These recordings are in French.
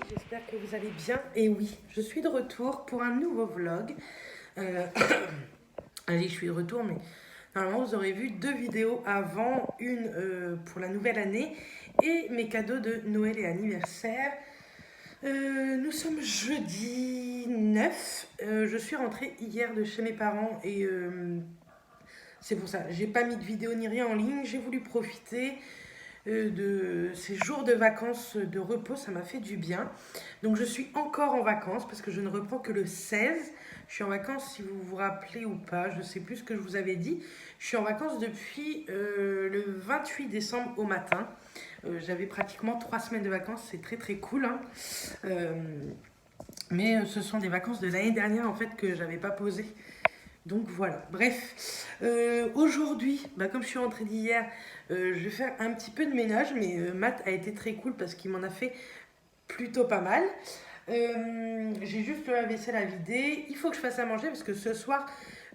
J'espère que vous allez bien. Et oui, je suis de retour pour un nouveau vlog. Allez, je suis de retour, mais normalement vous aurez vu 2 vidéos avant, une pour la nouvelle année et mes cadeaux de Noël et anniversaire. Nous sommes jeudi 9. Je suis rentrée hier de chez mes parents et c'est pour ça. J'ai pas mis de vidéo ni rien en ligne. J'ai voulu profiter de ces jours de vacances, de repos, ça m'a fait du bien. Donc je suis encore en vacances parce que je ne reprends que le 16. Je suis en vacances, si vous vous rappelez ou pas, je ne sais plus ce que je vous avais dit. Je suis en vacances depuis le 28 décembre au matin. J'avais pratiquement 3 semaines de vacances, c'est très très cool, hein. Mais ce sont des vacances de l'année dernière en fait que j'avais pas posées. Donc voilà, bref, aujourd'hui, comme je suis rentrée d'hier, je vais faire un petit peu de ménage, mais Matt a été très cool parce qu'il m'en a fait plutôt pas mal. J'ai juste la vaisselle à vider, il faut que je fasse à manger parce que ce soir,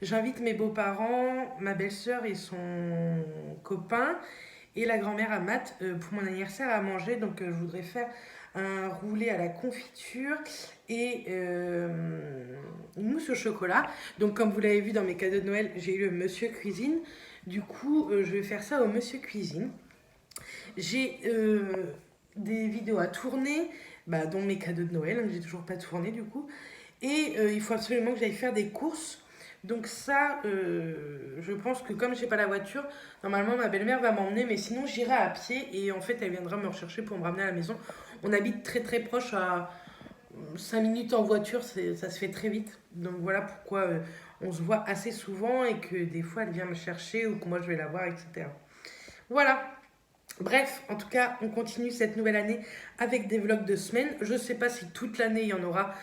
j'invite mes beaux-parents, ma belle-sœur et son copain et la grand-mère à Matt pour mon anniversaire à manger, donc je voudrais faire un roulé à la confiture et une mousse au chocolat. Donc comme vous l'avez vu dans mes cadeaux de Noël, j'ai eu le Monsieur Cuisine. Du coup, je vais faire ça au Monsieur Cuisine. J'ai des vidéos à tourner, dont mes cadeaux de Noël, que j'ai toujours pas tourné du coup. Et il faut absolument que j'aille faire des courses. Donc ça, je pense que comme j'ai pas la voiture, normalement ma belle-mère va m'emmener, mais sinon j'irai à pied et en fait elle viendra me rechercher pour me ramener à la maison. On habite très très proche, à 5 minutes en voiture, ça se fait très vite. Donc voilà pourquoi on se voit assez souvent et que des fois elle vient me chercher ou que moi je vais la voir, etc. Voilà. Bref, en tout cas, on continue cette nouvelle année avec des vlogs de semaine. Je ne sais pas si toute l'année il y en aura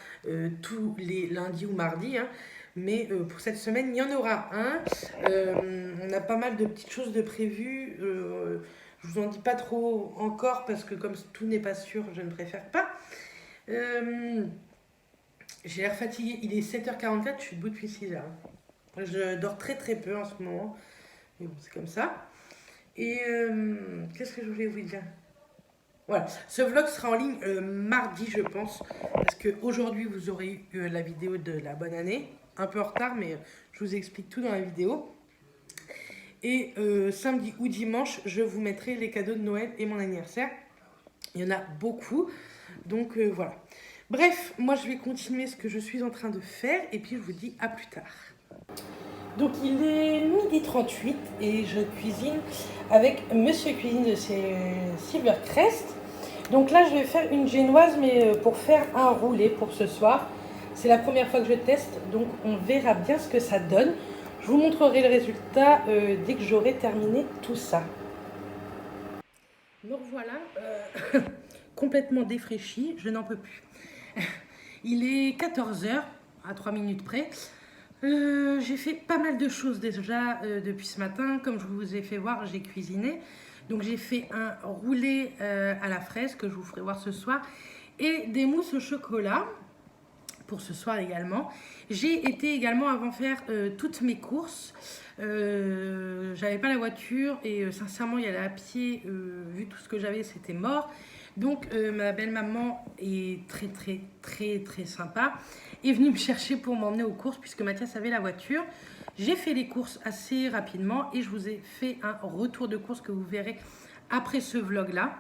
tous les lundis ou mardis, hein, mais pour cette semaine, il y en aura un. On a pas mal de petites choses de prévues. Je vous en dis pas trop encore parce que comme tout n'est pas sûr, je ne préfère pas. J'ai l'air fatiguée, il est 7h44, je suis debout depuis 6h. Je dors très très peu en ce moment, mais bon, c'est comme ça. Et qu'est-ce que je voulais vous dire? Voilà, ce vlog sera en ligne mardi, je pense, parce qu'aujourd'hui, vous aurez eu la vidéo de la bonne année, un peu en retard, mais je vous explique tout dans la vidéo. Et samedi ou dimanche, je vous mettrai les cadeaux de Noël et mon anniversaire. Il y en a beaucoup, donc voilà. Bref, moi, je vais continuer ce que je suis en train de faire, et puis je vous dis à plus tard. Donc il est 12h38 et je cuisine avec Monsieur Cuisine de chez Silvercrest. Donc là je vais faire une génoise mais pour faire un roulé pour ce soir. C'est la première fois que je teste donc on verra bien ce que ça donne. Je vous montrerai le résultat dès que j'aurai terminé tout ça. Me revoilà complètement défraîchi, je n'en peux plus. Il est 14h à 3 minutes près. J'ai fait pas mal de choses déjà depuis ce matin. Comme je vous ai fait voir, j'ai cuisiné. Donc j'ai fait un roulé à la fraise que je vous ferai voir ce soir. Et des mousses au chocolat pour ce soir également. J'ai été également avant faire toutes mes courses. J'avais pas la voiture et sincèrement y aller à pied, vu tout ce que j'avais, c'était mort. Donc ma belle-maman est très très très très sympa, est venue me chercher pour m'emmener aux courses puisque Mathias avait la voiture. J'ai fait les courses assez rapidement et je vous ai fait un retour de course que vous verrez après ce vlog là.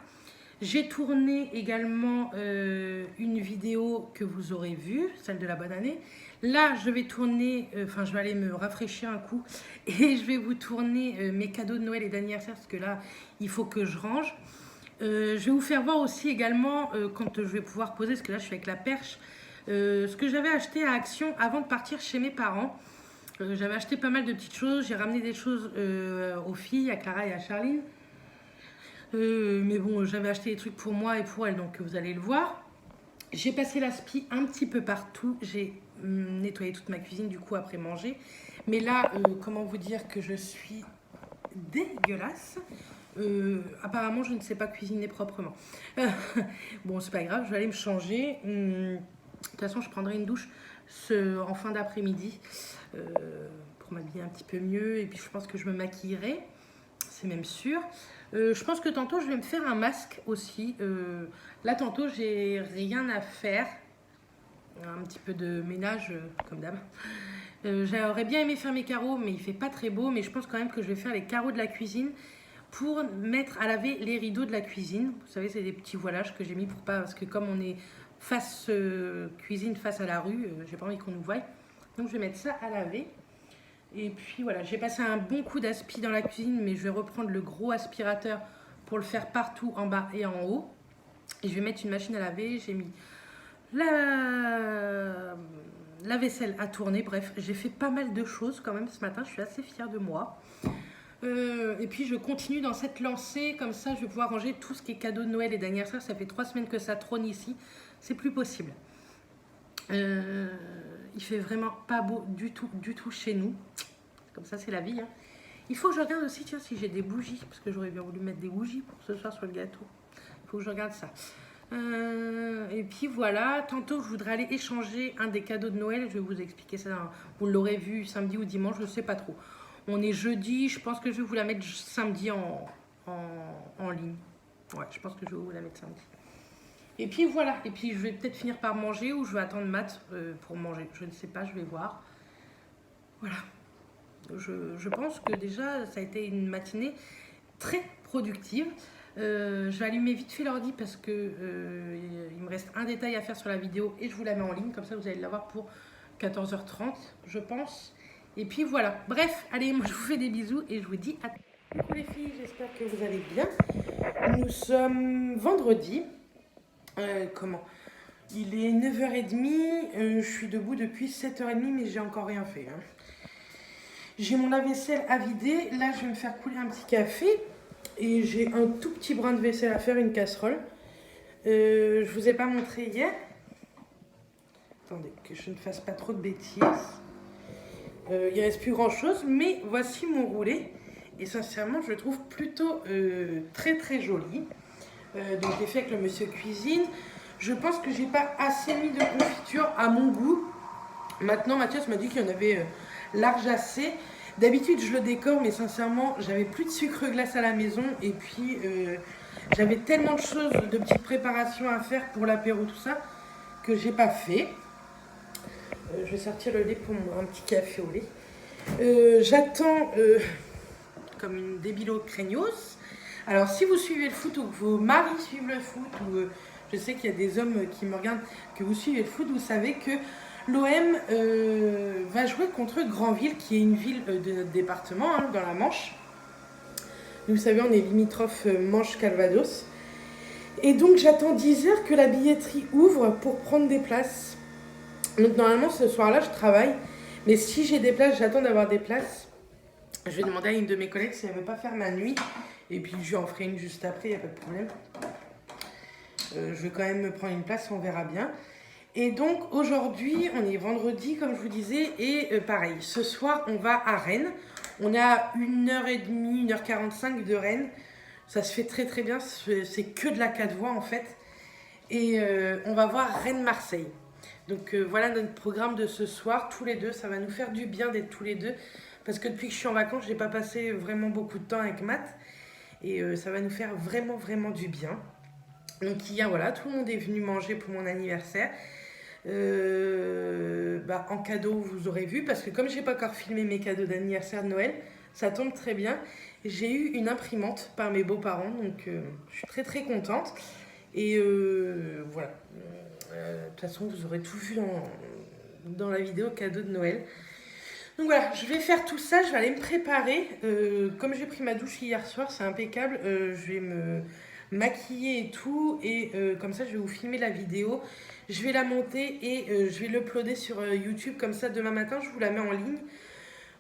J'ai tourné également une vidéo que vous aurez vue, celle de la bonne année. Là, je vais tourner, je vais aller me rafraîchir un coup et je vais vous tourner mes cadeaux de Noël et d'anniversaire parce que là, il faut que je range. Je vais vous faire voir aussi également quand je vais pouvoir poser, parce que là, je suis avec la perche, ce que j'avais acheté à Action avant de partir chez mes parents. J'avais acheté pas mal de petites choses. J'ai ramené des choses aux filles, à Clara et à Charline. Mais bon, j'avais acheté des trucs pour moi et pour elle, donc vous allez le voir. J'ai passé l'aspi un petit peu partout. J'ai nettoyé toute ma cuisine du coup après manger. Mais là, comment vous dire que je suis dégueulasse. Apparemment, je ne sais pas cuisiner proprement. Bon, c'est pas grave, je vais aller me changer. De toute façon, je prendrai une douche en fin d'après-midi pour m'habiller un petit peu mieux. Et puis, je pense que je me maquillerai. C'est même sûr. Je pense que tantôt, je vais me faire un masque aussi. Là, tantôt, j'ai rien à faire. Un petit peu de ménage, comme d'hab. J'aurais bien aimé faire mes carreaux, mais il fait pas très beau. Mais je pense quand même que je vais faire les carreaux de la cuisine pour mettre à laver les rideaux de la cuisine. Vous savez, c'est des petits voilages que j'ai mis pour pas... Parce que comme on est face cuisine, face à la rue, j'ai pas envie qu'on nous voie. Donc, je vais mettre ça à laver. Et puis voilà, j'ai passé un bon coup d'aspi dans la cuisine, mais je vais reprendre le gros aspirateur pour le faire partout en bas et en haut. Et je vais mettre une machine à laver. J'ai mis la vaisselle à tourner. Bref, j'ai fait pas mal de choses quand même ce matin. Je suis assez fière de moi. Et puis je continue dans cette lancée. Comme ça, je vais pouvoir ranger tout ce qui est cadeau de Noël et d'anniversaire. Ça fait 3 semaines que ça trône ici. C'est plus possible. Il fait vraiment pas beau du tout chez nous. Comme ça, c'est la vie. Hein. Il faut que je regarde aussi, tiens, si j'ai des bougies. Parce que j'aurais bien voulu mettre des bougies pour ce soir sur le gâteau. Il faut que je regarde ça. Et puis voilà, tantôt je voudrais aller échanger un des cadeaux de Noël. Je vais vous expliquer ça. Vous l'aurez vu samedi ou dimanche, je ne sais pas trop. On est jeudi, je pense que je vais vous la mettre samedi en ligne. Ouais, je pense que je vais vous la mettre samedi. Et puis voilà, et puis je vais peut-être finir par manger ou je vais attendre Matt pour manger. Je ne sais pas, je vais voir. Voilà. Je pense que déjà, ça a été une matinée très productive. Je vais allumer vite fait l'ordi parce que il me reste un détail à faire sur la vidéo et je vous la mets en ligne. Comme ça, vous allez l'avoir pour 14h30, je pense. Et puis voilà. Bref, allez, moi je vous fais des bisous et je vous dis à... Coucou les filles, j'espère que vous allez bien. Nous sommes vendredi. Comment? Il est 9h30. Je suis debout depuis 7h30, mais j'ai encore rien fait. Hein. J'ai mon lave-vaisselle à vider. Là, je vais me faire couler un petit café. Et j'ai un tout petit brin de vaisselle à faire, une casserole. Je vous ai pas montré hier. Attendez, que je ne fasse pas trop de bêtises. Il reste plus grand chose, mais voici mon roulé. Et sincèrement, je le trouve plutôt très très joli. Donc, j'ai fait avec le monsieur cuisine. Je pense que j'ai pas assez mis de confiture à mon goût. Maintenant, Mathias m'a dit qu'il y en avait large assez. D'habitude, je le décore, mais sincèrement, j'avais plus de sucre glace à la maison. Et puis, j'avais tellement de choses, de petites préparations à faire pour l'apéro, tout ça, que j'ai pas fait. Je vais sortir le lait pour un petit café au lait. J'attends comme une débilo craignos. Alors, si vous suivez le foot ou que vos maris suivent le foot, ou je sais qu'il y a des hommes qui me regardent, que vous suivez le foot, vous savez que l'OM va jouer contre Granville, qui est une ville de notre département, hein, dans la Manche. Vous savez, on est limitrophe Manche-Calvados. Et donc, j'attends 10h que la billetterie ouvre pour prendre des places. Donc, normalement, ce soir-là, je travaille. Mais si j'ai des places, j'attends d'avoir des places. Je vais demander à une de mes collègues si elle ne veut pas faire ma nuit. Et puis, je lui en ferai une juste après, il n'y a pas de problème. Je vais quand même me prendre une place, on verra bien. Et donc aujourd'hui, on est vendredi comme je vous disais, et pareil, ce soir on va à Rennes. On est à 1h30, 1h45 de Rennes. Ça se fait très très bien, c'est que de la 4 voies en fait. Et on va voir Rennes-Marseille. Donc voilà notre programme de ce soir, tous les deux. Ça va nous faire du bien d'être tous les deux. Parce que depuis que je suis en vacances, je n'ai pas passé vraiment beaucoup de temps avec Matt. Et ça va nous faire vraiment vraiment du bien. Donc hier, voilà, tout le monde est venu manger pour mon anniversaire. En cadeau, vous aurez vu, parce que comme j'ai pas encore filmé mes cadeaux d'anniversaire de Noël, ça tombe très bien. J'ai eu une imprimante par mes beaux-parents, donc je suis très très contente. Et voilà. De toute façon, vous aurez tout vu dans la vidéo cadeau de Noël. Donc voilà, je vais faire tout ça, je vais aller me préparer. Comme j'ai pris ma douche hier soir, c'est impeccable. Je vais me maquiller et tout, et comme ça je vais vous filmer la vidéo, je vais la monter et je vais l'uploader sur YouTube, comme ça demain matin je vous la mets en ligne.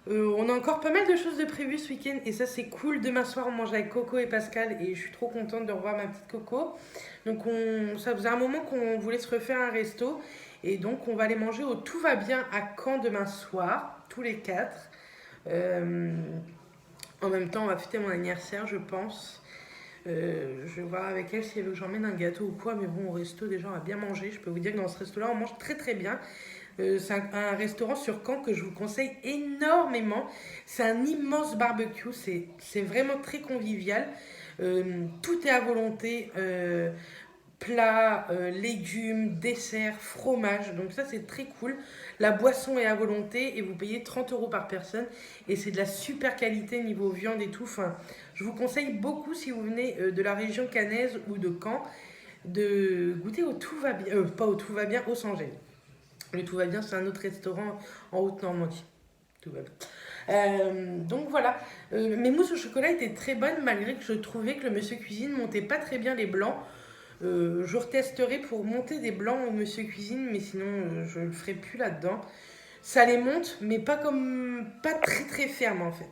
On a encore pas mal de choses de prévues ce week-end et ça c'est cool. Demain soir on mange avec Coco et Pascal et je suis trop contente de revoir ma petite Coco. Donc ça faisait un moment qu'on voulait se refaire un resto et donc on va aller manger au Tout va bien à Caen demain soir, tous les 4. En même temps on va fêter mon anniversaire je pense. Je vais voir avec elle si elle veut que j'emmène un gâteau ou quoi, mais bon, au resto, déjà, on va bien manger. Je peux vous dire que dans ce resto-là, on mange très très bien. C'est un restaurant sur Caen que je vous conseille énormément. C'est un immense barbecue, c'est vraiment très convivial. Tout est à volonté. Plats, légumes, desserts, fromage. Donc ça, c'est très cool. La boisson est à volonté et vous payez 30 € par personne. Et c'est de la super qualité niveau viande et tout. Enfin, je vous conseille beaucoup si vous venez de la région caennaise ou de Caen de goûter au Tout va bien. Pas au Tout va bien, au Sangel. Le Tout va bien, c'est un autre restaurant en Haute-Normandie. Tout va bien. Donc voilà, mes mousses au chocolat étaient très bonnes malgré que je trouvais que le monsieur cuisine montait pas très bien les blancs. Je retesterai pour monter des blancs au monsieur cuisine, mais sinon je le ferai plus là-dedans. Ça les monte, mais pas très très ferme en fait.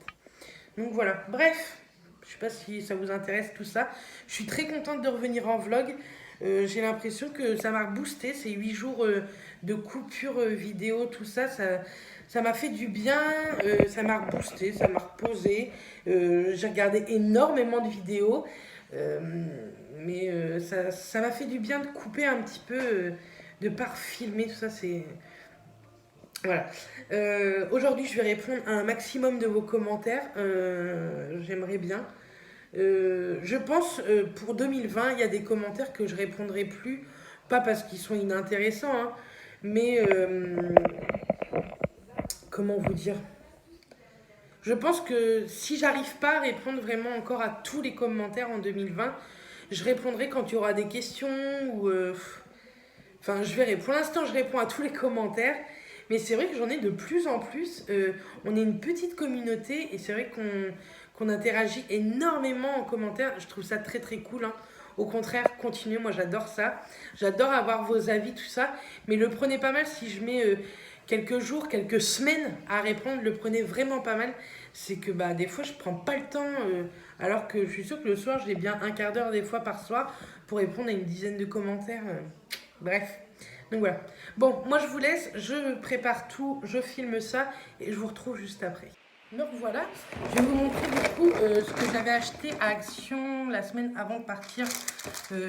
Donc voilà, bref, je sais pas si ça vous intéresse tout ça. Je suis très contente de revenir en vlog. J'ai l'impression que ça m'a boosté ces 8 jours de coupure vidéo, tout ça, ça m'a fait du bien, ça m'a boosté, ça m'a reposé. J'ai regardé énormément de vidéos. Euh, mais ça m'a fait du bien de couper un petit peu, de pas filmer tout ça. C'est voilà. Aujourd'hui, je vais répondre à un maximum de vos commentaires. J'aimerais bien. Je pense pour 2020, il y a des commentaires que je répondrai plus, pas parce qu'ils sont inintéressants, hein, mais comment vous dire? Je pense que si j'arrive pas à répondre vraiment encore à tous les commentaires en 2020, je répondrai quand il y aura des questions ou enfin, je verrai. Pour l'instant, je réponds à tous les commentaires. Mais c'est vrai que j'en ai de plus en plus. On est une petite communauté et c'est vrai qu'on interagit énormément en commentaire. Je trouve ça très très cool, hein. Au contraire, continuez, moi j'adore ça. J'adore avoir vos avis, tout ça. Mais le prenez pas mal si je mets quelques jours, quelques semaines à répondre. Le prenez vraiment pas mal. C'est que bah, des fois je prends pas le temps. Alors que je suis sûre que le soir, j'ai bien un quart d'heure des fois par soir pour répondre à une dizaine de commentaires. Bref. Donc voilà. Bon, moi je vous laisse, je prépare tout, je filme ça et je vous retrouve juste après. Donc voilà, je vais vous montrer du coup ce que j'avais acheté à Action la semaine avant de partir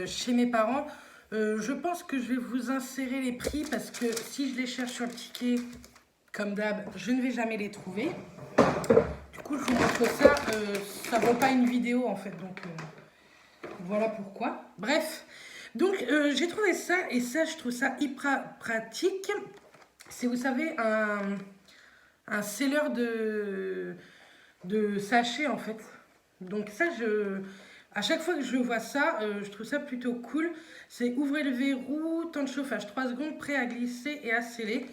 chez mes parents. Je pense que je vais vous insérer les prix parce que si je les cherche sur le ticket, comme d'hab, je ne vais jamais les trouver. Du coup, je vous montre ça, ça ne vaut pas une vidéo en fait, donc voilà pourquoi. Bref. Donc, j'ai trouvé ça, et ça, je trouve ça hyper pratique. C'est, vous savez, un seller de sachets, en fait. Donc, ça, à chaque fois que je vois ça, je trouve ça plutôt cool. C'est ouvrez le verrou, temps de chauffage 3 secondes, prêt à glisser et à sceller.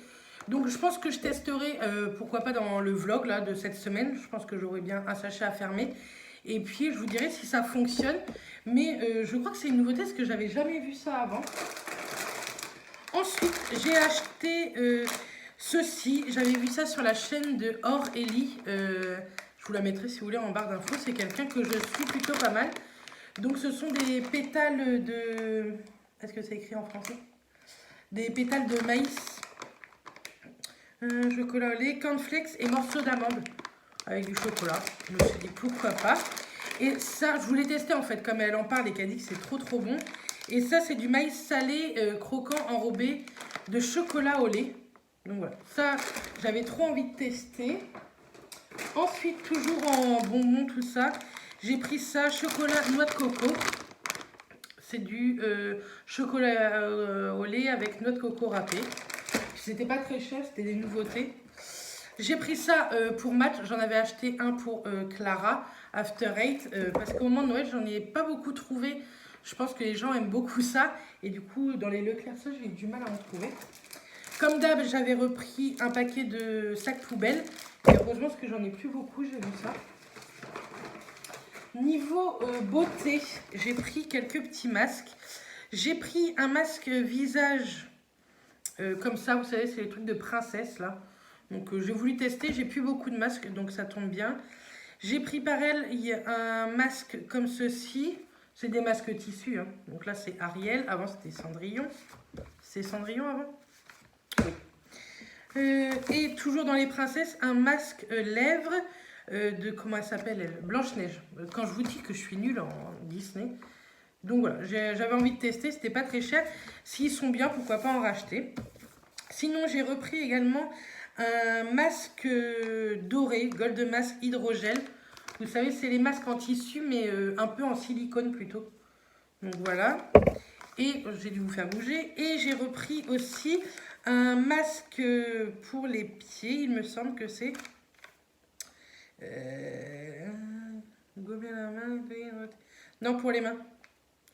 Donc, je pense que je testerai, pourquoi pas dans le vlog là, de cette semaine. Je pense que j'aurai bien un sachet à fermer. Et puis, je vous dirai si ça fonctionne. Mais je crois que c'est une nouveauté parce que j'avais jamais vu ça avant. Ensuite, j'ai acheté ceci. J'avais vu ça sur la chaîne de Aurélie. Je vous la mettrai si vous voulez en barre d'infos. C'est quelqu'un que je suis plutôt pas mal. Donc, ce sont des pétales de... Est-ce que c'est écrit en français? Des pétales de maïs. Chocolat au lait, cornflakes et morceaux d'amande. Avec du chocolat. Je me suis dit pourquoi pas. Et ça, je voulais tester en fait, comme elle en parle et qu'elle dit que c'est trop trop bon. Et ça, c'est du maïs salé croquant enrobé de chocolat au lait. Donc voilà, ça, j'avais trop envie de tester. Ensuite, toujours en bonbons, tout ça, j'ai pris ça, chocolat noix de coco. C'est du chocolat au lait avec noix de coco râpée. C'était pas très cher, c'était des nouveautés. J'ai pris ça pour Match, j'en avais acheté un pour Clara, After Eight, parce qu'au moment de Noël, j'en ai pas beaucoup trouvé. Je pense que les gens aiment beaucoup ça, et du coup, dans les Leclerc, ça, j'ai eu du mal à en trouver. Comme d'hab, j'avais repris un paquet de sacs poubelles, et heureusement, parce que j'en ai plus beaucoup, j'ai vu ça. Niveau beauté, j'ai pris quelques petits masques. J'ai pris un masque visage, comme ça, vous savez, c'est les trucs de princesse, là. Donc j'ai voulu tester, j'ai plus beaucoup de masques, donc ça tombe bien. J'ai pris par elle un masque comme ceci. C'est des masques tissus, hein. Donc là c'est Ariel, avant c'était Cendrillon. C'est Cendrillon avant? Oui. Et toujours dans les princesses, un masque lèvres de, comment elle s'appelle elle? Blanche-Neige. Quand je vous dis que je suis nulle en Disney. Donc voilà, j'avais envie de tester, c'était pas très cher. S'ils sont bien, pourquoi pas en racheter. Sinon j'ai repris également un masque doré, Gold Mask hydrogel. Vous savez, c'est les masques en tissu, mais un peu en silicone plutôt. Donc voilà. Et j'ai dû vous faire bouger. Et j'ai repris aussi un masque pour les pieds. Il me semble que c'est... Gommer la main. Non, pour les mains.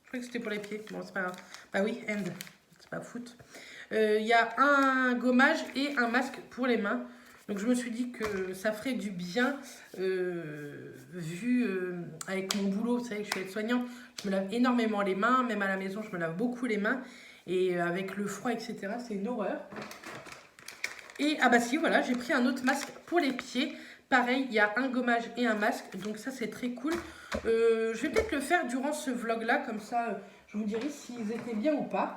Je crois que c'était pour les pieds. Bon, c'est pas grave. Bah oui, hand. C'est pas foot. Il y a un gommage et un masque pour les mains. Donc je me suis dit que ça ferait du bien, vu avec mon boulot, vous savez que je suis aide-soignante, je me lave énormément les mains, même à la maison je me lave beaucoup les mains, et avec le froid, etc., c'est une horreur. Et ah bah si, voilà, j'ai pris un autre masque pour les pieds, pareil, il y a un gommage et un masque, donc ça c'est très cool. Je vais peut-être le faire durant ce vlog-là, comme ça je vous dirai s'ils étaient bien ou pas.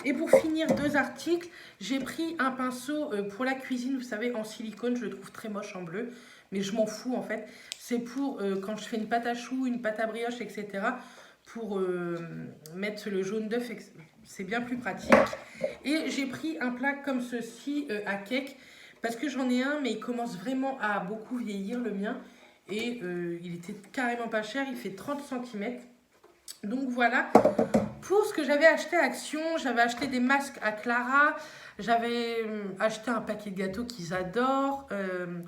Et pour finir, 2 articles, j'ai pris un pinceau pour la cuisine, vous savez, en silicone, je le trouve très moche en bleu, mais je m'en fous en fait. C'est pour quand je fais une pâte à choux, une pâte à brioche, etc. Pour mettre le jaune d'œuf, c'est bien plus pratique. Et j'ai pris un plat comme ceci à cake, parce que j'en ai un, mais il commence vraiment à beaucoup vieillir le mien. Et il était carrément pas cher, il fait 30 cm. Donc voilà, pour ce que j'avais acheté à Action, j'avais acheté des masques à Clara, j'avais acheté un paquet de gâteaux qu'ils adorent,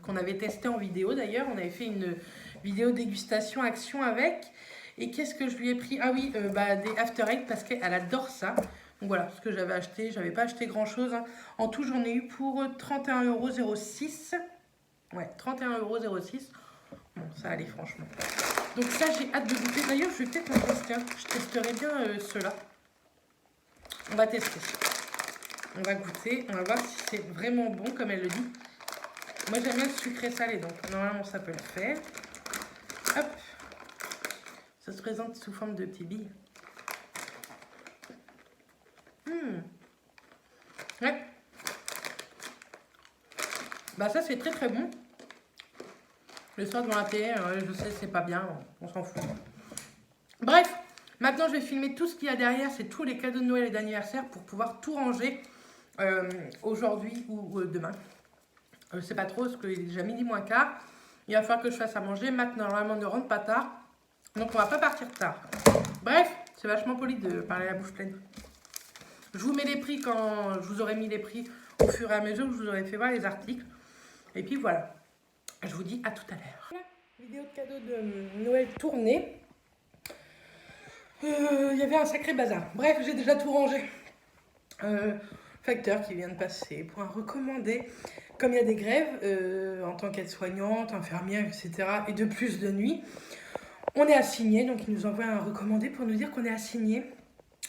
qu'on avait testé en vidéo d'ailleurs, on avait fait une vidéo dégustation Action avec. Et qu'est-ce que je lui ai pris? Ah oui, des After Eight parce qu'elle adore ça. Donc voilà, ce que j'avais acheté, j'avais pas acheté grand chose, hein. En tout, j'en ai eu pour 31,06 €. Ouais, 31,06 €. Bon, ça allait franchement. Donc ça, j'ai hâte de goûter. D'ailleurs, je vais peut-être en tester un. Je testerai bien ceux-là. On va tester. On va goûter. On va voir si c'est vraiment bon, comme elle le dit. Moi, j'aime bien le sucré salé, donc normalement, ça peut le faire. Hop. Ça se présente sous forme de petits billes. Ouais. Bah ça, c'est très très bon. Le soir devant la télé, je sais, c'est pas bien, on s'en fout. Bref, maintenant je vais filmer tout ce qu'il y a derrière, c'est tous les cadeaux de Noël et d'anniversaire pour pouvoir tout ranger aujourd'hui ou demain. Je sais pas trop, parce qu'il est déjà midi moins quart. Il va falloir que je fasse à manger. Maintenant, normalement, on ne rentre pas tard. Donc, on va pas partir tard. Bref, c'est vachement poli de parler la bouche pleine. Je vous mets les prix quand je vous aurai mis les prix au fur et à mesure que je vous aurai fait voir les articles. Et puis voilà. Je vous dis à tout à l'heure. Voilà, vidéo de cadeau de Noël tournée. Il y avait un sacré bazar. Bref, j'ai déjà tout rangé. Facteur qui vient de passer, point recommandé. Comme il y a des grèves en tant qu'aide-soignante, infirmière, etc. et de plus de nuit, on est assigné. Donc il nous envoie un recommandé pour nous dire qu'on est assigné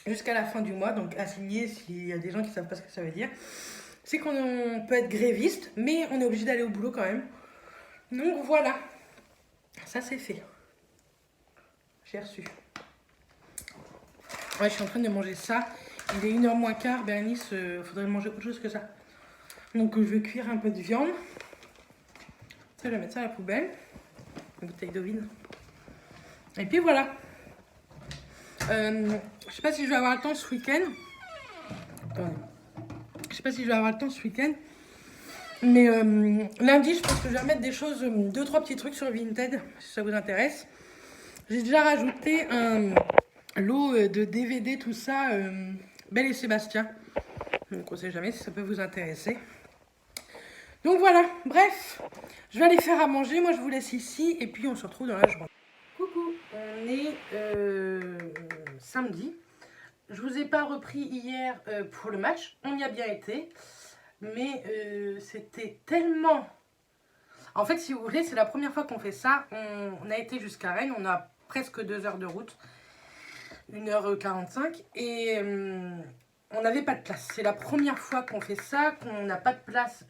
jusqu'à la fin du mois. Donc assigné, s'il y a des gens qui ne savent pas ce que ça veut dire, c'est qu'on peut être gréviste, mais on est obligé d'aller au boulot quand même. Donc voilà, ça c'est fait. J'ai reçu. Ouais, je suis en train de manger ça. Il est 1h moins quart, Bernice, faudrait manger autre chose que ça. Donc je vais cuire un peu de viande. Ça, je vais mettre ça à la poubelle. Une bouteille d'eau vide. Et puis voilà. Je sais pas si je vais avoir le temps ce week-end. Attendez. Je sais pas si je vais avoir le temps ce week-end. Mais lundi, je pense que je vais mettre des choses, 2-3 petits trucs sur Vinted, si ça vous intéresse. J'ai déjà rajouté un lot de DVD, tout ça, Belle et Sébastien. Donc on sait jamais si ça peut vous intéresser. Donc voilà, bref, je vais aller faire à manger. Moi, je vous laisse ici et puis on se retrouve dans la journée. Coucou, on est samedi. Je vous ai pas repris hier pour le match. On y a bien été. Mais c'était tellement... En fait, si vous voulez, c'est la première fois qu'on fait ça. On a été jusqu'à Rennes. On a presque 2 heures de route. 1h45. Et on n'avait pas de place. C'est la première fois qu'on fait ça, qu'on n'a pas de place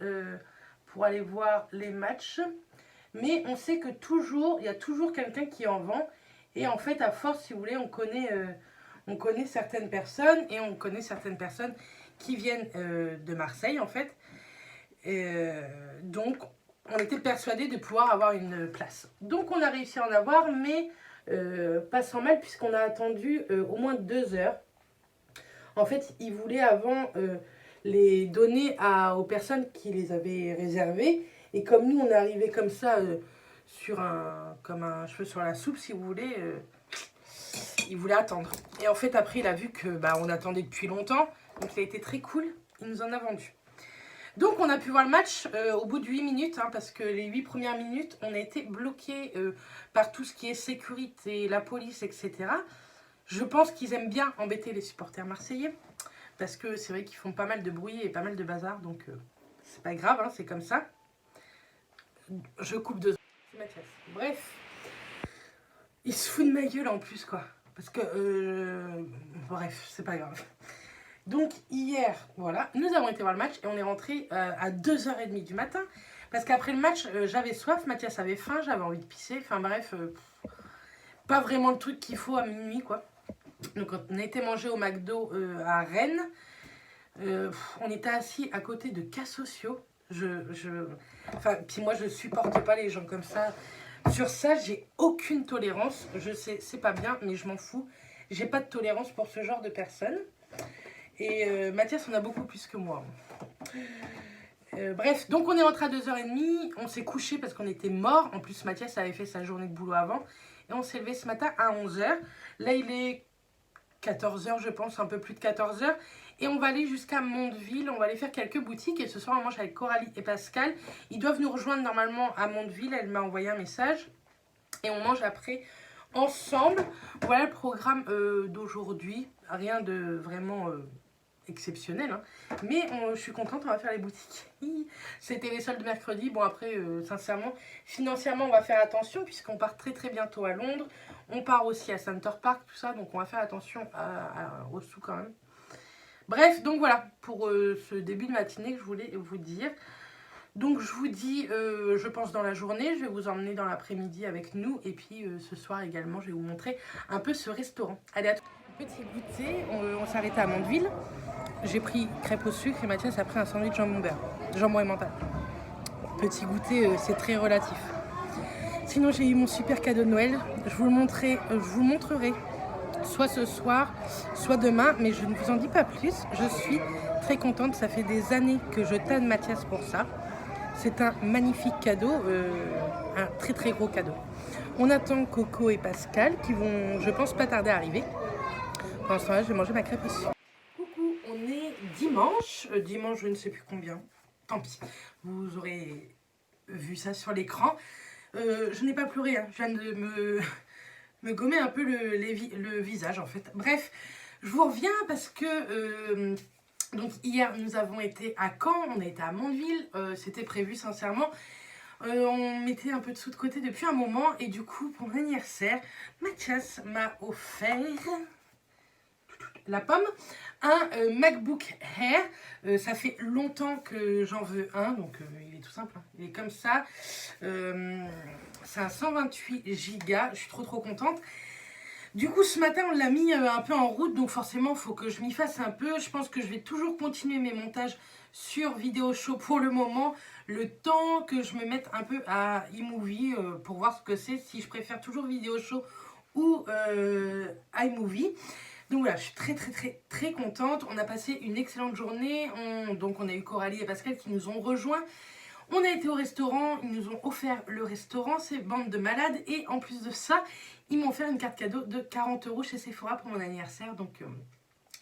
pour aller voir les matchs. Mais on sait que toujours, il y a toujours quelqu'un qui en vend. Et en fait, à force, si vous voulez, on connaît certaines personnes. Et on connaît certaines personnes qui viennent de Marseille, en fait. Donc, on était persuadés de pouvoir avoir une place. Donc, on a réussi à en avoir, mais pas sans mal, puisqu'on a attendu au moins 2 heures. En fait, ils voulaient avant les donner aux personnes qui les avaient réservées. Et comme nous, on est arrivé comme ça sur comme un cheveu sur la soupe, si vous voulez. Il voulait attendre. Et en fait, après, il a vu que on attendait depuis longtemps. Donc, il a été très cool. Il nous en a vendu. Donc, on a pu voir le match au bout de 8 minutes. Parce que les 8 premières minutes, on a été bloqués par tout ce qui est sécurité, la police, etc. Je pense qu'ils aiment bien embêter les supporters marseillais. Parce que c'est vrai qu'ils font pas mal de bruit et pas mal de bazar. Donc, c'est pas grave, c'est comme ça. Je coupe 2 secondes. C'est Mathias. Bref. Il se fout de ma gueule en plus, quoi. Parce que, bref, c'est pas grave. Donc, hier, voilà, nous avons été voir le match et on est rentré à 2h30 du matin. Parce qu'après le match, j'avais soif, Mathias avait faim, j'avais envie de pisser. Enfin, bref, pas vraiment le truc qu'il faut à minuit, quoi. Donc, on a été manger au McDo à Rennes. On était assis à côté de cas sociaux. Enfin, puis moi, je supporte pas les gens comme ça. Sur ça, j'ai aucune tolérance. Je sais, c'est pas bien, mais je m'en fous. J'ai pas de tolérance pour ce genre de personnes. Et Mathias en a beaucoup plus que moi. Bref, donc on est rentré à 2h30. On s'est couché parce qu'on était mort. En plus, Mathias avait fait sa journée de boulot avant. Et on s'est levé ce matin à 11h. Là, il est 14h, je pense, un peu plus de 14h. Et on va aller jusqu'à Mondeville, on va aller faire quelques boutiques. Et ce soir, on mange avec Coralie et Pascal. Ils doivent nous rejoindre normalement à Mondeville. Elle m'a envoyé un message. Et on mange après ensemble. Voilà le programme d'aujourd'hui. Rien de vraiment exceptionnel. Mais je suis contente, on va faire les boutiques. C'était les soldes de mercredi. Bon, après, sincèrement, financièrement, on va faire attention puisqu'on part très très bientôt à Londres. On part aussi à Center Park, tout ça. Donc, on va faire attention aux sous quand même. Bref, donc voilà, pour ce début de matinée que je voulais vous dire. Donc je vous dis, je pense dans la journée, je vais vous emmener dans l'après-midi avec nous. Et puis ce soir également, je vais vous montrer un peu ce restaurant. Allez, à tout. Petit goûter, on s'est arrêté à Mondeville. J'ai pris crêpes au sucre et Mathias a pris un sandwich jambon beurre, jambon emmental. Petit goûter, c'est très relatif. Sinon j'ai eu mon super cadeau de Noël. Je vous le montrerai soit ce soir, soit demain, mais je ne vous en dis pas plus. Je suis très contente, ça fait des années que je tanne Mathias pour ça. C'est un magnifique cadeau, un très très gros cadeau. On attend Coco et Pascal qui vont, je pense, pas tarder à arriver. Pendant ce temps-là, je vais manger ma crêpe aussi. Coucou, on est dimanche. Dimanche, je ne sais plus combien. Tant pis, vous aurez vu ça sur l'écran. Je n'ai pas pleuré, je viens de me gommer un peu le visage en fait. Bref, je vous reviens parce que donc hier nous avons été à Caen, on a été à Mondeville, c'était prévu sincèrement. On mettait un peu de sous de côté depuis un moment et du coup pour mon anniversaire, Mathias m'a offert la pomme, un MacBook Air. Ça fait longtemps que j'en veux un, donc il est tout simple, il est comme ça. C'est un 128 Go, je suis trop contente. Du coup ce matin on l'a mis un peu en route, donc forcément il faut que je m'y fasse un peu. Je pense que je vais toujours continuer mes montages sur Vidéo Show pour le moment, le temps que je me mette un peu à iMovie pour voir ce que c'est, si je préfère toujours Vidéo Show ou iMovie. Donc voilà, je suis très contente. On a passé une excellente journée. Donc on a eu Coralie et Pascal qui nous ont rejoints. On a été au restaurant, ils nous ont offert le restaurant, c'est bande de malades. Et en plus de ça, ils m'ont offert une carte cadeau de 40 € chez Sephora pour mon anniversaire. Donc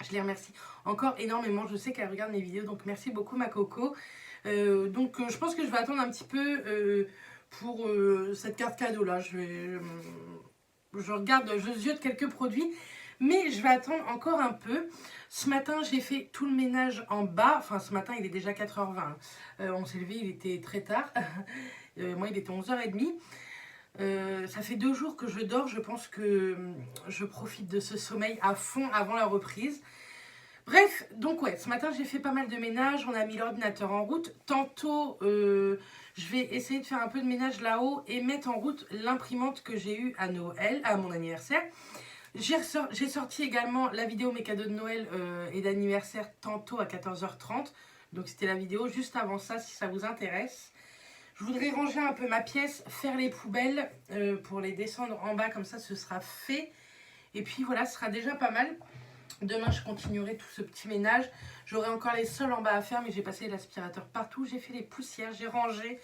je les remercie encore énormément. Je sais qu'elle regarde mes vidéos, donc merci beaucoup ma coco. Je pense que je vais attendre un petit peu pour cette carte cadeau là. Je regarde, je ziote quelques produits. Mais je vais attendre encore un peu. Ce matin, j'ai fait tout le ménage en bas. Enfin, ce matin, il est déjà 4h20. On s'est levé, il était très tard. Moi, il était 11h30. Ça fait 2 jours que je dors. Je pense que je profite de ce sommeil à fond avant la reprise. Bref, donc ouais, ce matin, j'ai fait pas mal de ménage. On a mis l'ordinateur en route. Tantôt, je vais essayer de faire un peu de ménage là-haut et mettre en route l'imprimante que j'ai eue à Noël, à mon anniversaire. J'ai sorti également la vidéo mes cadeaux de Noël et d'anniversaire tantôt à 14h30. Donc c'était la vidéo juste avant ça si ça vous intéresse. Je voudrais ranger un peu ma pièce, faire les poubelles pour les descendre en bas, comme ça ce sera fait. Et puis voilà, ce sera déjà pas mal. Demain je continuerai tout ce petit ménage. J'aurai encore les sols en bas à faire mais j'ai passé l'aspirateur partout. J'ai fait les poussières, j'ai rangé.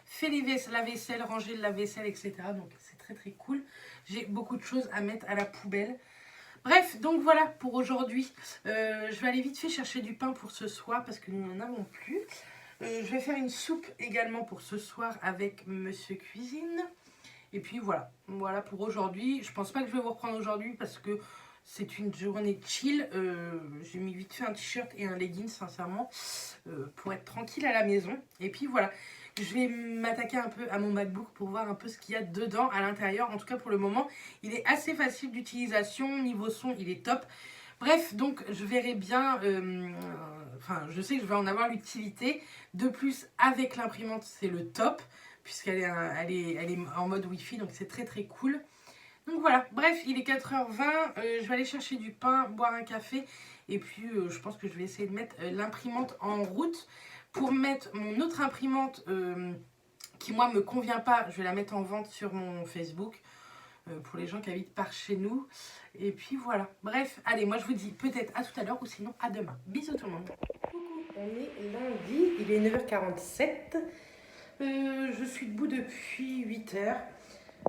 fait la vaisselle, ranger le lave-vaisselle, etc. Donc c'est très très cool. J'ai beaucoup de choses à mettre à la poubelle. Bref, donc voilà pour aujourd'hui. Je vais aller vite fait chercher du pain pour ce soir parce que nous n'en avons plus. Je vais faire une soupe également pour ce soir avec Monsieur Cuisine. Et puis voilà, voilà pour aujourd'hui. Je pense pas que je vais vous reprendre aujourd'hui parce que c'est une journée chill. J'ai mis vite fait un t-shirt et un legging sincèrement pour être tranquille à la maison. Et puis voilà, je vais m'attaquer un peu à mon MacBook pour voir un peu ce qu'il y a dedans à l'intérieur. En tout cas pour le moment, il est assez facile d'utilisation. Niveau son, il est top. Bref, donc je verrai bien, enfin je sais que je vais en avoir l'utilité. De plus, avec l'imprimante, c'est le top puisqu'elle est en mode Wi-Fi, donc c'est très très cool. Donc voilà, bref, il est 4h20, je vais aller chercher du pain, boire un café, et puis je pense que je vais essayer de mettre l'imprimante en route. Pour mettre mon autre imprimante qui moi me convient pas, je vais la mettre en vente sur mon Facebook, pour les gens qui habitent par chez nous. Et puis voilà, bref, allez, moi je vous dis peut-être à tout à l'heure ou sinon à demain. Bisous tout le monde. Coucou, on est lundi, il est 9h47. Je suis debout depuis 8h.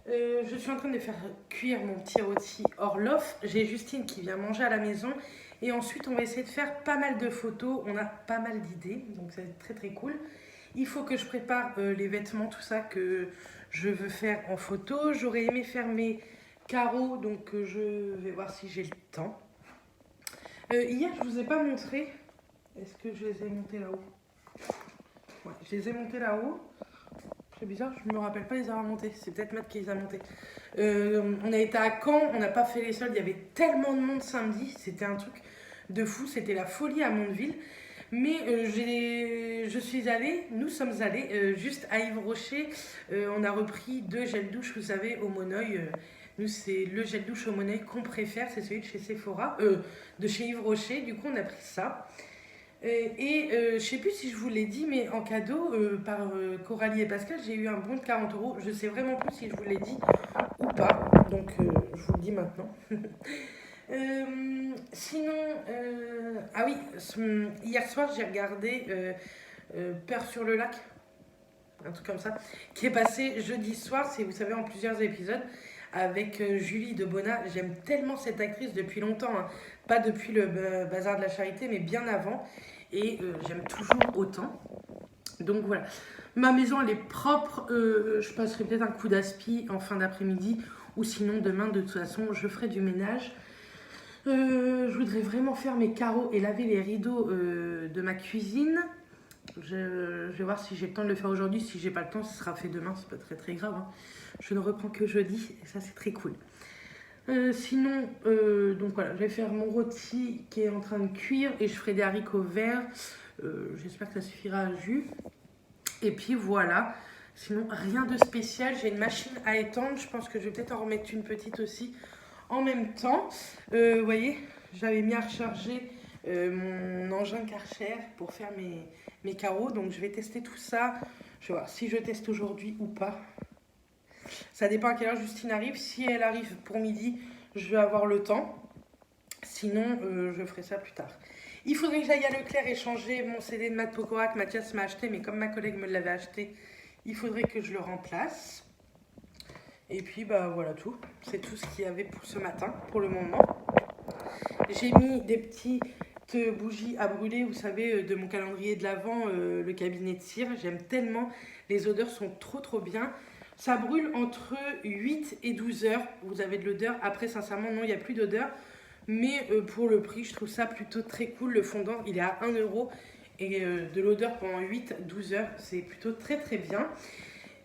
Je suis en train de faire cuire mon petit rôti Orloff. J'ai Justine qui vient manger à la maison. Et ensuite, on va essayer de faire pas mal de photos. On a pas mal d'idées, donc ça va être très très cool. Il faut que je prépare les vêtements, tout ça que je veux faire en photo. J'aurais aimé faire mes carreaux, donc je vais voir si j'ai le temps. Hier, je ne vous ai pas montré. Est-ce que je les ai montés là-haut? Ouais, je les ai montés là-haut. C'est bizarre, je ne me rappelle pas les avoir montés. C'est peut-être Matt qui les a montés. On a été à Caen, on n'a pas fait les soldes. Il y avait tellement de monde samedi. C'était un truc de fou. C'était la folie à Mondeville. Mais nous sommes allés juste à Yves Rocher. On a repris 2 gels douche, vous savez, au Moneuil. Nous, c'est le gel douche au Moneuil qu'on préfère. C'est celui de chez Sephora, de chez Yves Rocher. Du coup, on a pris ça. Je sais plus si je vous l'ai dit, mais en cadeau par Coralie et Pascal, j'ai eu un bon de 40 €. Je sais vraiment plus si je vous l'ai dit ou pas, donc je vous le dis maintenant. Sinon, ah oui, hier soir j'ai regardé Peur sur le lac, un truc comme ça, qui est passé jeudi soir, c'est vous savez en plusieurs épisodes, avec Julie de Bona. J'aime tellement cette actrice depuis longtemps, hein. Pas depuis le Bazar de la Charité, mais bien avant. Et j'aime toujours autant. Donc voilà. Ma maison, elle est propre. Je passerai peut-être un coup d'aspi en fin d'après-midi. Ou sinon, demain, de toute façon, je ferai du ménage. Je voudrais vraiment faire mes carreaux et laver les rideaux de ma cuisine. Je vais voir si j'ai le temps de le faire aujourd'hui. Si j'ai pas le temps, ce sera fait demain. C'est pas très très grave, hein. Je ne reprends que jeudi et ça c'est très cool. Sinon, donc voilà, je vais faire mon rôti qui est en train de cuire et je ferai des haricots verts. J'espère que ça suffira à jus. Et puis voilà. Sinon, rien de spécial. J'ai une machine à étendre. Je pense que je vais peut-être en remettre une petite aussi en même temps. Vous voyez, j'avais mis à recharger mon engin Karcher pour faire mes carreaux. Donc je vais tester tout ça. Je vais voir si je teste aujourd'hui ou pas. Ça dépend à quelle heure Justine arrive. Si elle arrive pour midi, je vais avoir le temps. Sinon, je ferai ça plus tard. Il faudrait que j'aille à Leclerc et changer mon CD de Matt Pokora que Mathias m'a acheté. Mais comme ma collègue me l'avait acheté, il faudrait que je le remplace. Et puis, bah voilà tout. C'est tout ce qu'il y avait pour ce matin, pour le moment. J'ai mis des petites bougies à brûler, vous savez, de mon calendrier de l'Avent, le cabinet de cire. J'aime tellement. Les odeurs sont trop trop bien. Ça brûle entre 8 et 12 heures. Vous avez de l'odeur. Après, sincèrement, non, il n'y a plus d'odeur. Mais pour le prix, je trouve ça plutôt très cool. Le fondant, il est à 1 €. Et de l'odeur pendant 8-12 heures, c'est plutôt très très bien.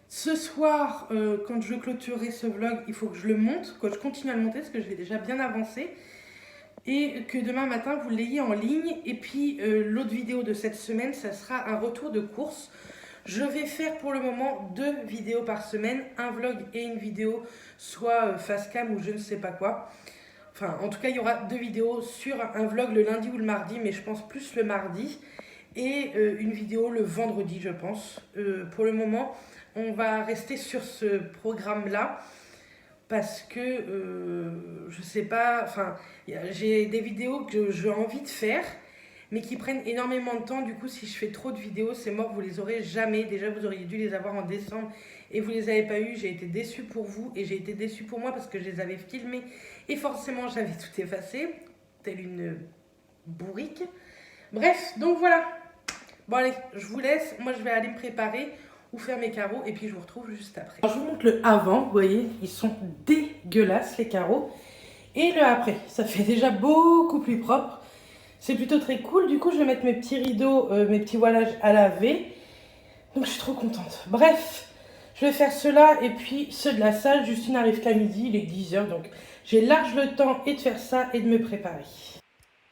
Ce soir, quand je clôturerai ce vlog, il faut que je le monte, que je continue à le monter parce que je l'ai déjà bien avancé. Et que demain matin, vous l'ayez en ligne. Et puis, l'autre vidéo de cette semaine, ça sera un retour de course. Je vais faire pour le moment 2 vidéos par semaine, un vlog et une vidéo, soit face cam ou je ne sais pas quoi. Enfin, en tout cas, il y aura 2 vidéos sur un vlog le lundi ou le mardi, mais je pense plus le mardi. Et une vidéo le vendredi, je pense. Pour le moment, on va rester sur ce programme-là. Parce que, je sais pas, enfin, j'ai des vidéos que j'ai envie de faire. mais qui prennent énormément de temps. Du coup, si je fais trop de vidéos, c'est mort, vous les aurez jamais. Déjà, vous auriez dû les avoir en décembre et vous les avez pas eu. J'ai été déçue pour vous et j'ai été déçue pour moi parce que je les avais filmés et forcément, j'avais tout effacé, telle une bourrique. Bref, donc voilà. Bon allez, je vous laisse. Moi, je vais aller me préparer ou faire mes carreaux et puis je vous retrouve juste après. Alors, je vous montre le avant. Vous voyez, ils sont dégueulasses les carreaux. Et le après, ça fait déjà beaucoup plus propre. C'est plutôt très cool. Du coup, je vais mettre mes petits rideaux, mes petits voilages à laver. Donc, je suis trop contente. Bref, je vais faire cela et puis ceux de la salle. Justine arrive qu'à midi, il est 10h. Donc, j'ai large le temps et de faire ça et de me préparer.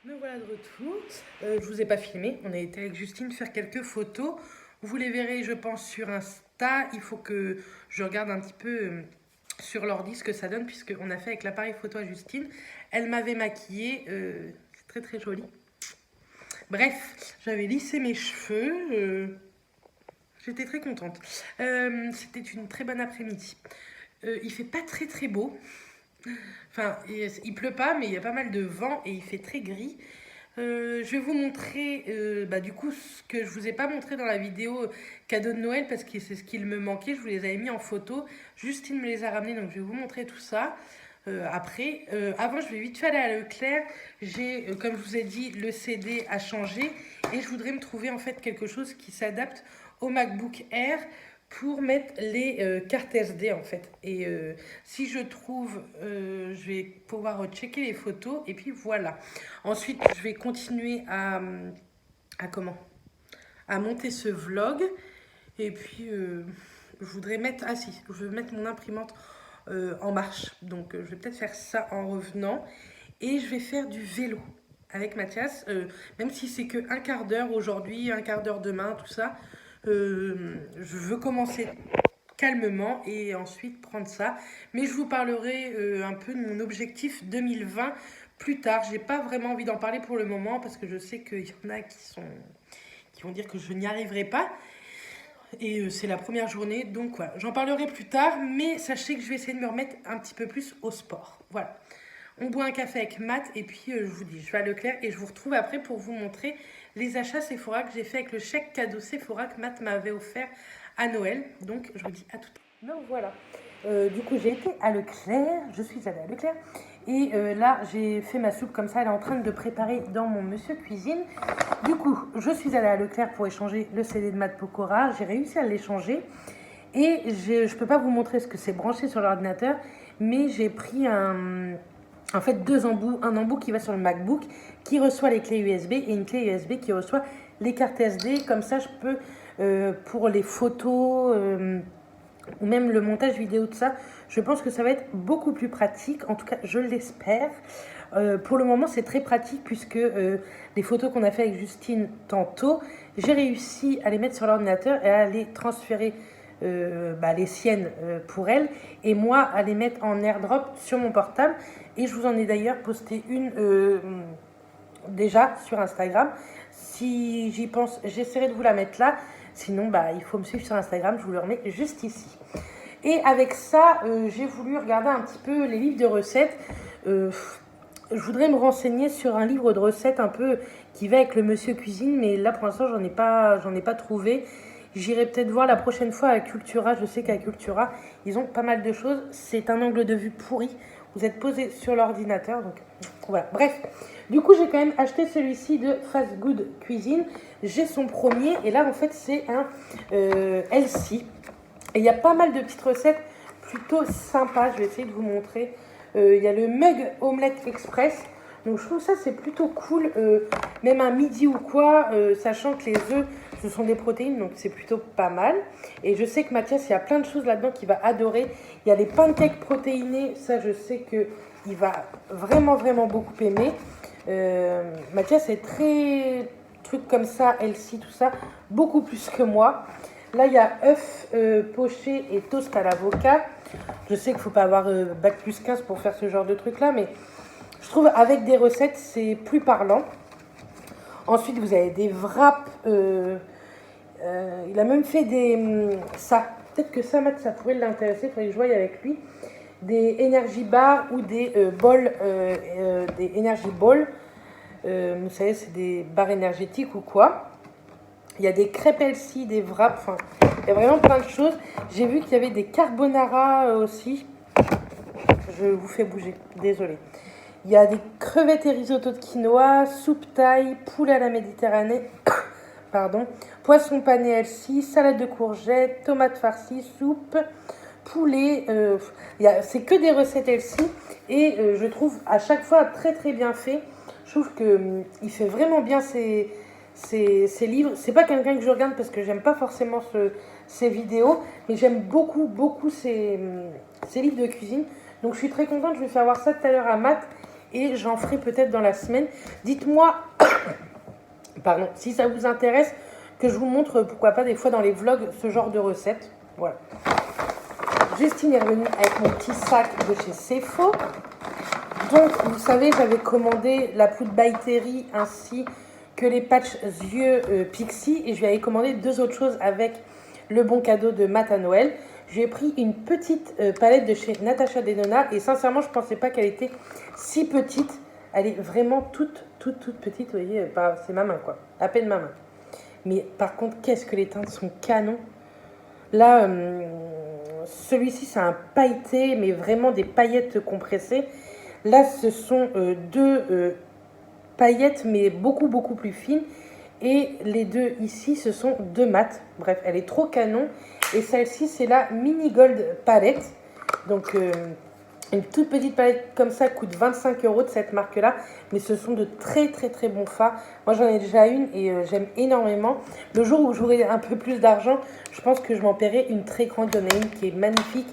Me voilà de retour. Je vous ai pas filmé. On a été avec Justine faire quelques photos. Vous les verrez, je pense, sur Insta. Il faut que je regarde un petit peu sur l'ordi ce que ça donne, puisqu'on a fait avec l'appareil photo à Justine. Elle m'avait maquillée. C'est très très joli. Bref, j'avais lissé mes cheveux. J'étais très contente. C'était une très bonne après-midi. Il fait pas très très beau. Enfin, il pleut pas, mais il y a pas mal de vent et il fait très gris. Je vais vous montrer du coup ce que je vous ai pas montré dans la vidéo cadeau de Noël parce que c'est ce qu'il me manquait. Je vous les avais mis en photo. Justine me les a ramenés, donc je vais vous montrer tout ça. Après, avant, je vais vite fait aller à Leclerc. J'ai, comme je vous ai dit, le CD a changé et je voudrais me trouver en fait quelque chose qui s'adapte au MacBook Air pour mettre les cartes SD en fait. Et si je trouve, je vais pouvoir checker les photos et puis voilà. Ensuite, je vais continuer à monter ce vlog. Et puis, je voudrais mettre, ah si, je veux mettre mon imprimante en marche. Donc, je vais peut-être faire ça en revenant. Et je vais faire du vélo avec Mathias, même si c'est que un quart d'heure aujourd'hui, un quart d'heure demain, tout ça. Je veux commencer calmement et ensuite prendre ça. Mais je vous parlerai un peu de mon objectif 2020 plus tard. J'ai pas vraiment envie d'en parler pour le moment parce que je sais qu'il y en a qui vont dire que je n'y arriverai pas. Et c'est la première journée, donc voilà. J'en parlerai plus tard, mais sachez que je vais essayer de me remettre un petit peu plus au sport. Voilà. On boit un café avec Matt et puis je vous dis, je vais à Leclerc et je vous retrouve après pour vous montrer les achats Sephora que j'ai fait avec le chèque cadeau Sephora que Matt m'avait offert à Noël. Donc je vous dis à tout à l'heure. Donc voilà. Du coup j'ai été à Leclerc, je suis allée à Leclerc et là j'ai fait ma soupe comme ça, elle est en train de préparer dans mon monsieur cuisine. Du coup je suis allée à Leclerc pour échanger le CD de Matt Pokora, j'ai réussi à l'échanger et je peux pas vous montrer ce que c'est branché sur l'ordinateur, mais j'ai pris en fait deux embouts, un embout qui va sur le MacBook qui reçoit les clés USB et une clé USB qui reçoit les cartes SD. Comme ça je peux pour les photos ou même le montage vidéo de ça, je pense que ça va être beaucoup plus pratique, en tout cas je l'espère. Pour le moment c'est très pratique puisque les photos qu'on a fait avec Justine tantôt, j'ai réussi à les mettre sur l'ordinateur et à les transférer les siennes pour elle et moi à les mettre en airdrop sur mon portable. Et je vous en ai d'ailleurs posté une déjà sur Instagram. Si j'y pense, j'essaierai de vous la mettre là. Sinon, il faut me suivre sur Instagram. Je vous le remets juste ici. Et avec ça, j'ai voulu regarder un petit peu les livres de recettes. Je voudrais me renseigner sur un livre de recettes un peu qui va avec le monsieur cuisine. Mais là, pour l'instant, j'en ai pas trouvé. J'irai peut-être voir la prochaine fois à Cultura. Je sais qu'à Cultura, ils ont pas mal de choses. C'est un angle de vue pourri. Vous êtes posé sur l'ordinateur. Donc voilà. Bref. Du coup, j'ai quand même acheté celui-ci de Fast Good Cuisine. J'ai son premier. Et là, en fait, c'est un Elsie. Et il y a pas mal de petites recettes plutôt sympas. Je vais essayer de vous montrer. Il y a le Mug Omelette Express. Donc, je trouve ça, c'est plutôt cool. Même un midi ou quoi, sachant que les œufs, ce sont des protéines. Donc, c'est plutôt pas mal. Et je sais que Mathias, il y a plein de choses là-dedans qu'il va adorer. Il y a les pancakes protéinés. Ça, je sais qu'il va vraiment, vraiment beaucoup aimer. Mathias est très truc comme ça, Elsie, tout ça, beaucoup plus que moi. Là, il y a œufs pochés et toast à l'avocat. Je sais qu'il ne faut pas avoir bac plus 15 pour faire ce genre de truc là, mais je trouve avec des recettes, c'est plus parlant. Ensuite, vous avez des wraps. Il a même fait ça. Peut-être que ça, Matt, ça pourrait l'intéresser. Il faudrait que je voie avec lui. Des energy bars ou des bols, des energy balls. Vous savez, c'est des barres énergétiques ou quoi. Il y a des crêpes healthy, des wraps, enfin, il y a vraiment plein de choses. J'ai vu qu'il y avait des carbonara aussi. Je vous fais bouger, désolée. Il y a des crevettes et risotto de quinoa, soupe thaï, poulet à la Méditerranée, pardon, poisson pané healthy, salade de courgettes, tomates farcies, soupe, poulet. C'est que des recettes healthy et je trouve à chaque fois très très bien fait. Je trouve qu'il fait vraiment bien ses livres. C'est pas quelqu'un que je regarde parce que j'aime pas forcément ses vidéos, mais j'aime beaucoup beaucoup ses livres de cuisine. Donc je suis très contente, je vais faire voir ça tout à l'heure à Matt et j'en ferai peut-être dans la semaine. Dites-moi, pardon, si ça vous intéresse que je vous montre, pourquoi pas des fois dans les vlogs, ce genre de recettes. Voilà. Justine est revenue avec mon petit sac de chez Cefo. Donc vous savez, j'avais commandé la poudre by Terry ainsi que les patchs yeux Pixie et je lui avais commandé 2 autres choses avec le bon cadeau de Matt à Noël. J'ai pris une petite palette de chez Natasha Denona et sincèrement, je ne pensais pas qu'elle était si petite. Elle est vraiment toute petite, vous voyez, c'est ma main quoi, à peine ma main. Mais par contre, qu'est-ce que les teintes sont canons. Là, celui-ci, c'est un pailleté, mais vraiment des paillettes compressées. Là, ce sont 2 paillettes, mais beaucoup plus fines. Et les 2 ici, ce sont 2 mat. Bref, elle est trop canon. Et celle-ci, c'est la Mini Gold Palette. Donc, une toute petite palette comme ça coûte 25 € de cette marque-là. Mais ce sont de très bons fards. Moi, j'en ai déjà une et j'aime énormément. Le jour où j'aurai un peu plus d'argent, je pense que je m'en paierai une très grande. Il y en a une qui est magnifique,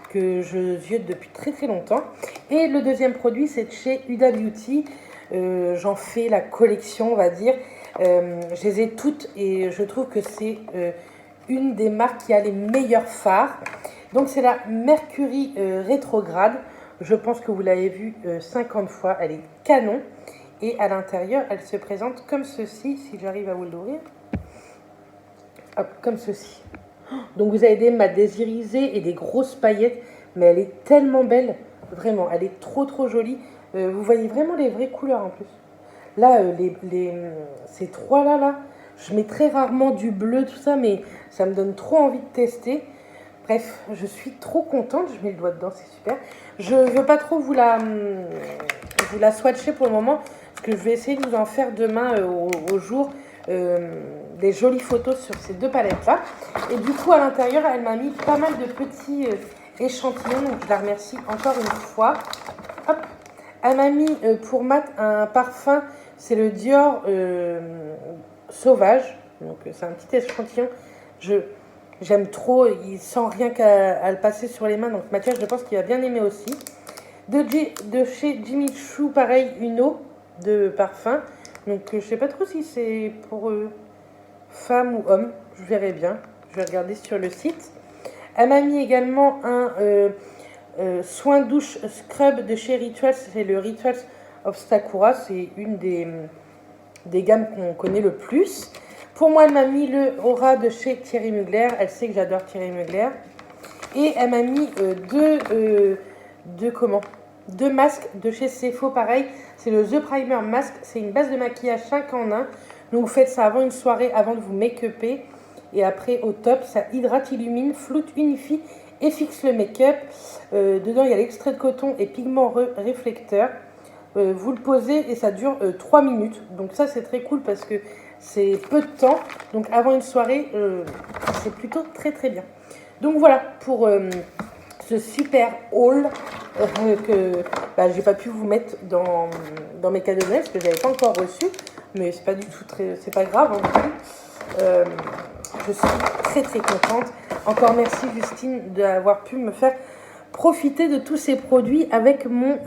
que je ziote depuis très longtemps. Et le deuxième produit, c'est de chez Huda Beauty. J'en fais la collection, on va dire. Je les ai toutes et je trouve que c'est une des marques qui a les meilleurs fards. Donc c'est la Mercury rétrograde. Je pense que vous l'avez vue 50 fois. Elle est canon. Et à l'intérieur, elle se présente comme ceci, si j'arrive à vous l'ouvrir. Hop, comme ceci. Donc vous avez des mat désirisés et des grosses paillettes. Mais elle est tellement belle. Vraiment, elle est trop jolie. Vous voyez vraiment les vraies couleurs en plus. Là, ces 3-là, là, je mets très rarement du bleu, tout ça, mais ça me donne trop envie de tester. Bref, je suis trop contente. Je mets le doigt dedans, c'est super. Je ne veux pas trop vous la swatcher pour le moment, parce que je vais essayer de vous en faire demain au jour des jolies photos sur ces 2 palettes-là. Et du coup, à l'intérieur, elle m'a mis pas mal de petits échantillons, donc je la remercie encore une fois. Hop. Elle m'a mis pour Matt un parfum, c'est le Dior Sauvage. Donc c'est un petit échantillon. J'aime trop, il sent rien qu'à le passer sur les mains. Donc Mathias, je pense qu'il va bien aimer aussi. De chez Jimmy Choo, pareil, une eau de parfum. Donc je sais pas trop si c'est pour femme ou homme. Je verrai bien. Je vais regarder sur le site. Elle m'a mis également un... soin douche scrub de chez Rituals, c'est le Rituals of Sakura, c'est une des gammes qu'on connaît le plus. Pour moi, elle m'a mis le Aura de chez Thierry Mugler, elle sait que j'adore Thierry Mugler. Et elle m'a mis deux masques de chez Cefo, pareil, c'est le The Primer Mask, c'est une base de maquillage 5 en 1. Donc vous faites ça avant une soirée, avant de vous make-upper. Et après, au top, ça hydrate, illumine, floute, unifie et fixe le make-up. Dedans, il y a l'extrait de coton et pigment réflecteur. Vous le posez et ça dure 3 minutes. Donc ça, c'est très cool parce que c'est peu de temps. Donc avant une soirée, c'est plutôt très bien. Donc voilà pour ce super haul que j'ai pas pu vous mettre dans mes cadeaux de Noël parce que je n'avais pas encore reçu. Mais c'est pas du tout c'est pas grave. Hein, je suis très contente. Encore merci Justine d'avoir pu me faire profiter de tous ces produits avec mon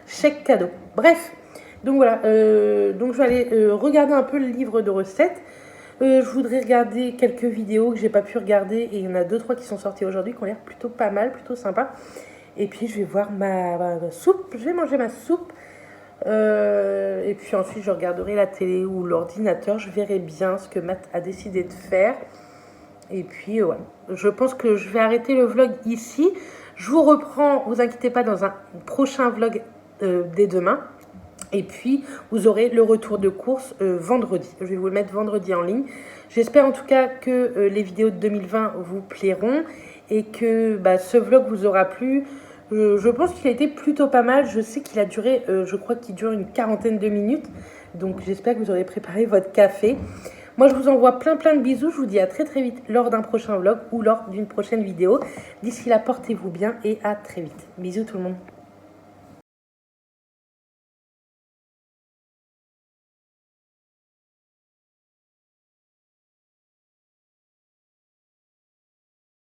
chèque cadeau. Bref, donc voilà, donc je vais aller regarder un peu le livre de recettes. Je voudrais regarder quelques vidéos que j'ai pas pu regarder et il y en a 2-3 qui sont sorties aujourd'hui qui ont l'air plutôt pas mal, plutôt sympa. Et puis je vais voir ma soupe, je vais manger ma soupe. Et puis ensuite je regarderai la télé ou l'ordinateur, je verrai bien ce que Matt a décidé de faire. Et puis ouais, je pense que je vais arrêter le vlog ici. Je vous reprends, vous inquiétez pas, dans un prochain vlog dès demain. Et puis, vous aurez le retour de course vendredi. Je vais vous le mettre vendredi en ligne. J'espère en tout cas que les vidéos de 2020 vous plairont et que ce vlog vous aura plu. Je pense qu'il a été plutôt pas mal. Je sais qu'il a duré, je crois qu'il dure une quarantaine de minutes. Donc, j'espère que vous aurez préparé votre café. Moi, je vous envoie plein de bisous. Je vous dis à très vite lors d'un prochain vlog ou lors d'une prochaine vidéo. D'ici là, portez-vous bien et à très vite. Bisous tout le monde.